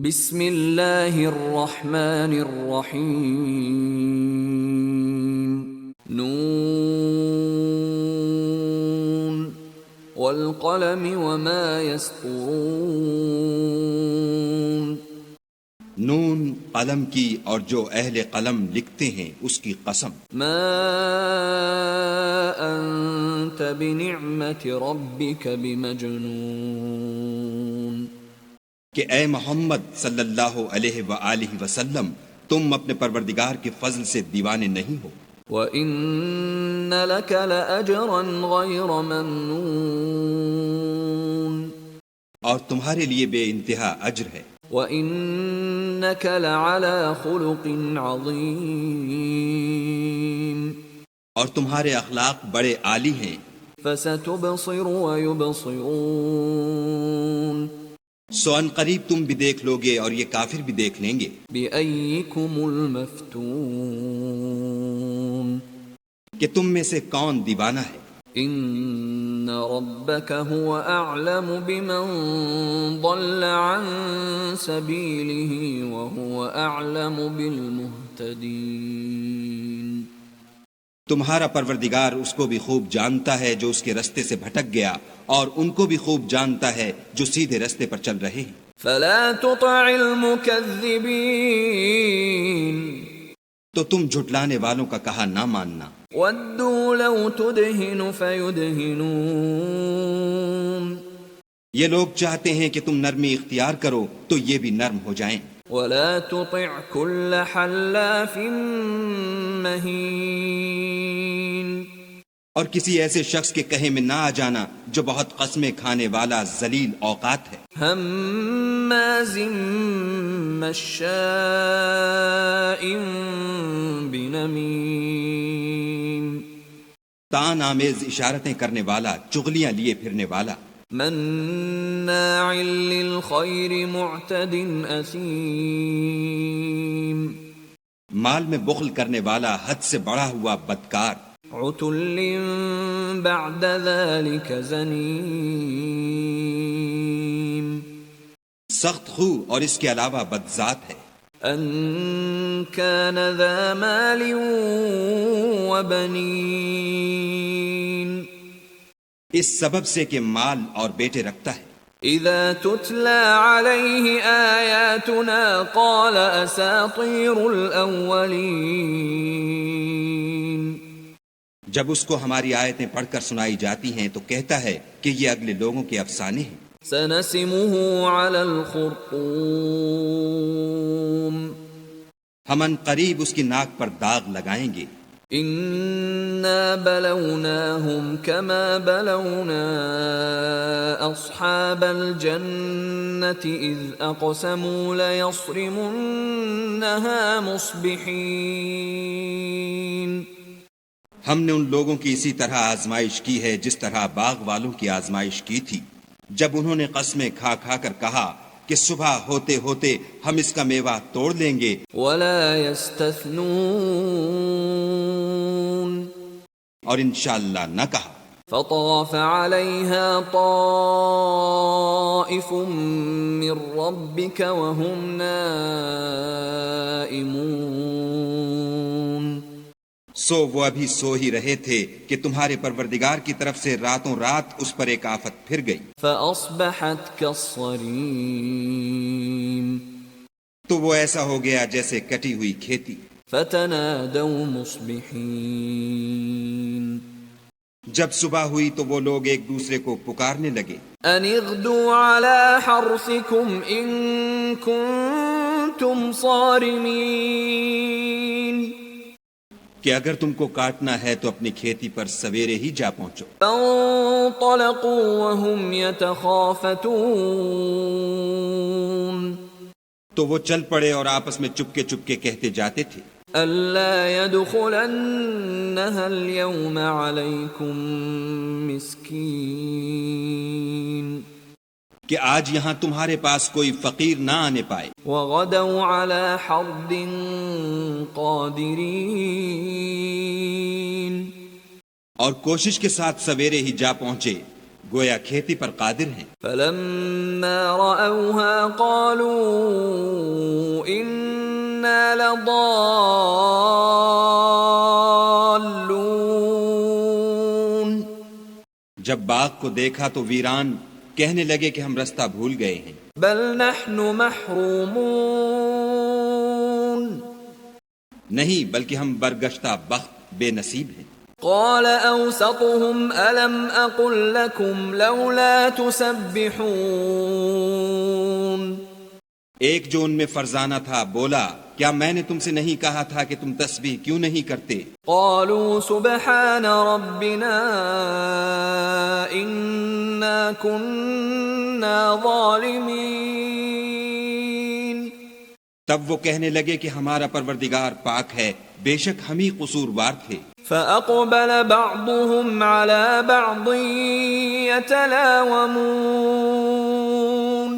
بسم اللہ الرحمن الرحیم نون والقلم وما يسطرون نون قلم کی اور جو اہل قلم لکھتے ہیں اس کی قسم. ما انت بنعمت ربک بمجنون کہ اے محمد صلی اللہ علیہ وآلہ وسلم تم اپنے پروردگار کے فضل سے دیوانے نہیں ہو. وَإِنَّ لَكَ لَأَجْرًا غَيْرَ مَمْنُونٍ اور تمہارے لیے بے انتہا اجر ہے. وَإِنَّكَ لَعَلَى خُلُقٍ عَظِيمٍ اور تمہارے اخلاق بڑے عالی ہیں. فَسَتُبْصِرُ وَيُبْصِرُونَ سو ان قریب تم بھی دیکھ لوگے اور یہ کافر بھی دیکھ لیں گے بِأَيِّكُمُ الْمَفْتُونُ کہ تم میں سے کون دیوانہ ہے. ان ربک هو اعلم بمن ضل عن سبیلہ وهو اعلم بالمہتدین تمہارا پروردگار اس کو بھی خوب جانتا ہے جو اس کے رستے سے بھٹک گیا اور ان کو بھی خوب جانتا ہے جو سیدھے رستے پر چل رہے ہیں. فلا تطع المکذبین تو تم جھٹلانے والوں کا کہا نہ ماننا. ودوا لو تدہن فیدہنون یہ لوگ چاہتے ہیں کہ تم نرمی اختیار کرو تو یہ بھی نرم ہو جائیں. ولا تطع كل حلاف مہین اور کسی ایسے شخص کے کہے میں نہ آ جانا جو بہت قسمیں کھانے والا ذلیل اوقات ہے. ہماز مشاء بنمیم تان آمیز اشارتیں کرنے والا، چغلیاں لیے پھرنے والا. مناع للخیر معتد اثیم مال میں بخل کرنے والا، حد سے بڑھا ہوا بدکار. عتل بعد ذلك زنیم سخت خو اور اس کے علاوہ بدذات ہے. ان كان ذا مال وبنین اس سبب سے کہ مال اور بیٹے رکھتا ہے. اذا تتلى عليه آیاتنا قال اساطیر الاولین جب اس کو ہماری آیتیں پڑھ کر سنائی جاتی ہیں تو کہتا ہے کہ یہ اگلے لوگوں کے افسانے ہیں. سنسمه على الخرطوم ہم ان قریب اس کی ناک پر داغ لگائیں گے. انا بلوناهم كما بلونا اصحاب الجنة اذ اقسموا ليصرمنها مصبحين ہم نے ان لوگوں کی اسی طرح آزمائش کی ہے جس طرح باغ والوں کی آزمائش کی تھی جب انہوں نے قسمیں کھا کھا کر کہا کہ صبح ہوتے ہوتے ہم اس کا میوہ توڑ لیں گے. ولا يستثنون اور انشاءاللہ نہ کہا. فطاف عليها طائف من ربك وهم نائمون سو وہ ابھی سو ہی رہے تھے کہ تمہارے پروردگار کی طرف سے راتوں رات اس پر ایک آفت پھر گئی. فأصبحت كالصريم تو وہ ایسا ہو گیا جیسے کٹی ہوئی کھیتی. فتنادوا مصبحين جب صبح ہوئی تو وہ لوگ ایک دوسرے کو پکارنے لگے. ان اغدوا على حرثكم ان كنتم صارمين کہ اگر تم کو کاٹنا ہے تو اپنی کھیتی پر سویرے ہی جا پہنچو. فانطلقوا وهم يتخافتون تو وہ چل پڑے اور آپس میں چپکے چپکے کہتے جاتے تھے الا يدخلنها اليوم عليكم مسكين کہ آج یہاں تمہارے پاس کوئی فقیر نہ آنے پائے. وغدوا على حرد قادرین اور کوشش کے ساتھ سویرے ہی جا پہنچے گویا کھیتی پر قادر ہیں. فلما رأوها قالوا ضالون. جب باغ کو دیکھا تو ویران کہنے لگے کہ ہم رستہ بھول گئے ہیں. بل نحن محرومون. نہیں بلکہ ہم برگشتہ بخت بے نصیب ہیں. قال اوسطهم الم اقل لكم لولا تسبحون. ایک جو ان میں فرزانہ تھا بولا کیا میں نے تم سے نہیں کہا تھا کہ تم تسبیح کیوں نہیں کرتے؟ قالوا سبحان ربنا انا كنا ظالمين. تب وہ کہنے لگے کہ ہمارا پروردگار پاک ہے، بے شک ہم ہی قصوروار تھے. فأقبل بعضهم على بعض يتلاومون.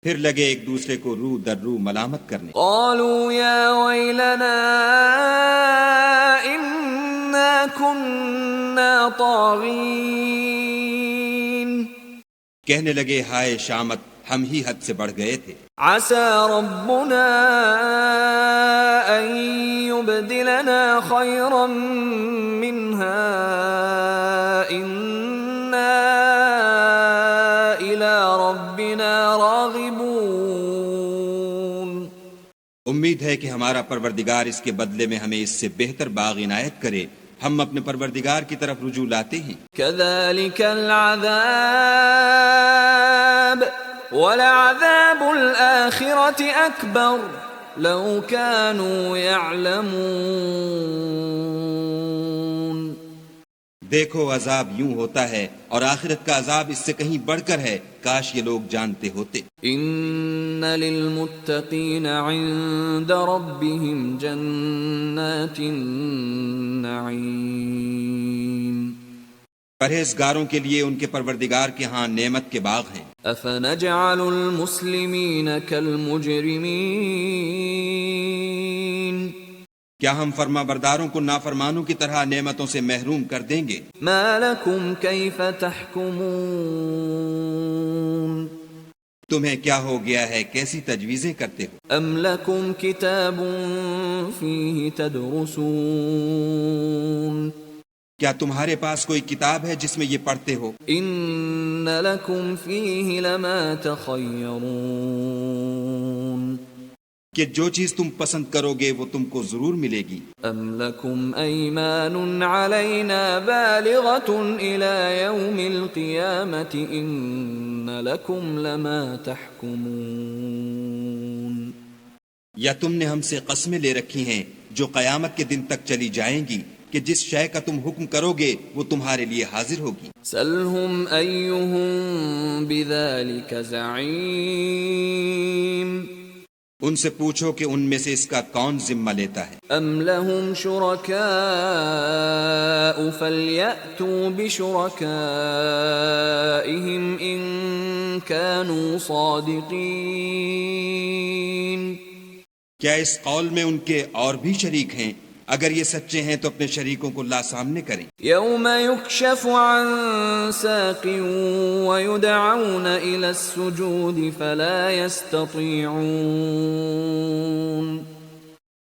پھر لگے ایک دوسرے کو رو در رو ملامت کرنے. قالوا يا ويلنا إنا كنا طاغين. کہنے لگے ہائے شامت، ہم ہی حد سے بڑھ گئے تھے. عسى ربنا أن يبدلنا خيرا منها إنا إلى ربنا راغبون. امید ہے کہ ہمارا پروردگار اس کے بدلے میں ہمیں اس سے بہتر باغ عنایت کرے. ہم اپنے پروردگار کی طرف رجوع لاتے ہیں. كذلك العذاب ولعذاب الآخرة أكبر لو كانوا يعلمون. دیکھو عذاب یوں ہوتا ہے اور آخرت کا عذاب اس سے کہیں بڑھ کر ہے، کاش یہ لوگ جانتے ہوتے. ان للمتقین عند ربهم جنات النعیم. پرہیزگاروں کے لیے ان کے پروردگار کے ہاں نعمت کے باغ ہیں. افنجعل المسلمین کالمجرمین. کیا ہم فرما برداروں کو نافرمانوں کی طرح نعمتوں سے محروم کر دیں گے؟ ما لکم کیف تحکمون. تمہیں کیا ہو گیا ہے، کیسی تجویزیں کرتے ہو؟ ام لکم کتاب فیہ تدرسون. کیا تمہارے پاس کوئی کتاب ہے جس میں یہ پڑھتے ہو؟ ان لکم فیہ لما تخیرون. کہ جو چیز تم پسند کرو گے وہ تم کو ضرور ملے گی. ام لکم ایمان علینا بالغۃ الی یوم القیامۃ ان لکم لما تحکمون. یا تم نے ہم سے قسمیں لے رکھی ہیں جو قیامت کے دن تک چلی جائیں گی کہ جس شے کا تم حکم کرو گے وہ تمہارے لیے حاضر ہوگی. سلہم ایہم بذلک زعیم. ان سے پوچھو کہ ان میں سے اس کا کون ذمہ لیتا ہے. ام لہم شرکاء فلیأتوا بشرکائہم ان کانوا صادقین. کیا اس قول میں ان کے اور بھی شریک ہیں؟ اگر یہ سچے ہیں تو اپنے شریکوں کو لا سامنے کریں. یوم یکشف عن ساق ویدعون الی السجود فلا یستطیعون.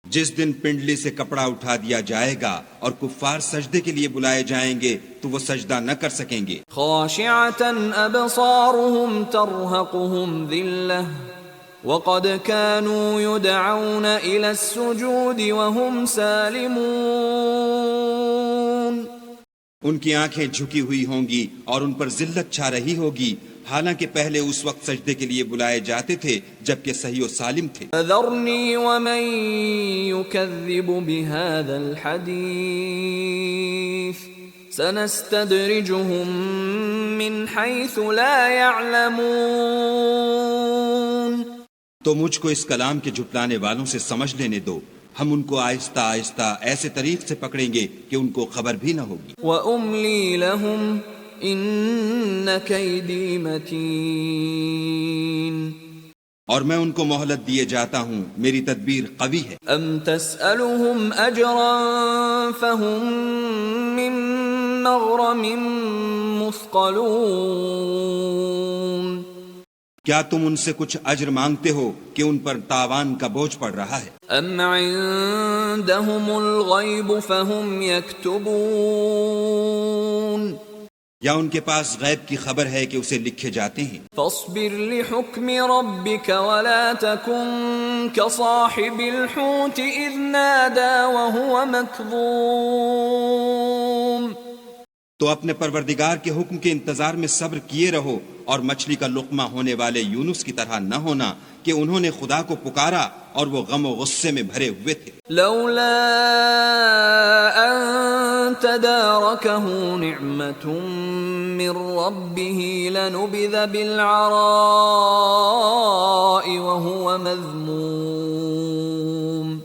جس دن پنڈلی سے کپڑا اٹھا دیا جائے گا اور کفار سجدے کے لیے بلائے جائیں گے تو وہ سجدہ نہ کر سکیں گے. خاشعۃ ابصارهم ترہقهم ذلہ وقد كانوا يدعون إلى السجود وهم سالمون. ان کی آنکھیں جھکی ہوئی ہوں گی اور ان پر ذلت چھا رہی ہوگی، حالانکہ پہلے اس وقت سجدے کے لیے بلائے جاتے تھے جبکہ صحیح و سالم تھے. فذرني ومن يكذب بهذا الحديث سنستدرجهم من حيث لا يعلمون. تو مجھ کو اس کلام کے جھٹلانے والوں سے سمجھ لینے دو، ہم ان کو آہستہ آہستہ ایسے طریق سے پکڑیں گے کہ ان کو خبر بھی نہ ہوگی. وَأُمْلِي لَهُمْ إِنَّ كَيْدِي مَتِينٌ. اور میں ان کو مہلت دیے جاتا ہوں، میری تدبیر قوی ہے. أَمْ تَسْأَلُهُمْ أَجْرًا فَهُمْ مِنْ مَغْرَمٍ مُثْقَلُونَ. کیا تم ان سے کچھ اجر مانگتے ہو کہ ان پر تاوان کا بوجھ پڑ رہا ہے؟ ام عندهم الغیب فهم یکتبون یا ان کے پاس غیب کی خبر ہے کہ اسے لکھے جاتے ہیں؟ فاصبر لحکم ربک ولا تکن كصاحب الحوت اذ نادى وهو مكظوم تو اپنے پروردگار کے حکم کے انتظار میں صبر کیے رہو اور مچھلی کا لقمہ ہونے والے یونس کی طرح نہ ہونا کہ انہوں نے خدا کو پکارا اور وہ غم و غصے میں بھرے ہوئے تھے۔ لولا ان تداركه نعمة من ربه لنبذ بالعراء وهو مذموم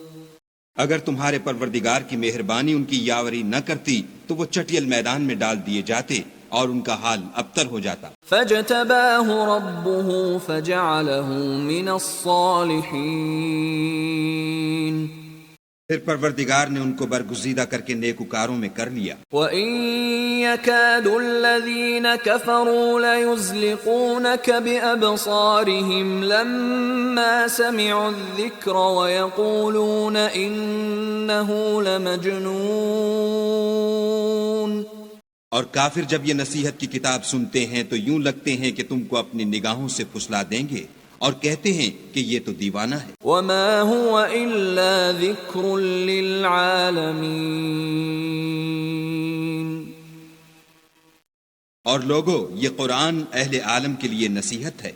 اگر تمہارے پروردگار کی مہربانی ان کی یاوری نہ کرتی تو وہ چٹیل میدان میں ڈال دیے جاتے اور ان کا حال ابتر ہو جاتا۔ فاجتباه ربه فجعله من الصالحين پھر پروردگار نے ان کو برگزیدہ کر کے نیکوکاروں میں کر لیا۔ وَإِن يَكَادُ الَّذِينَ كَفَرُوا لَيُزْلِقُونَكَ بِأَبْصَارِهِمْ لَمَّا سَمِعُوا الذِّكْرَ وَيَقُولُونَ إِنَّهُ لَمَجْنُونٌ اور کافر جب یہ نصیحت کی کتاب سنتے ہیں تو یوں لگتے ہیں کہ تم کو اپنی نگاہوں سے پھسلا دیں گے اور کہتے ہیں کہ یہ تو دیوانہ ہے۔ وَمَا هُوَ إِلَّا ذِكْرٌ لِّلْعَالَمِينَ اور لوگو، یہ قرآن اہل عالم کے لیے نصیحت ہے۔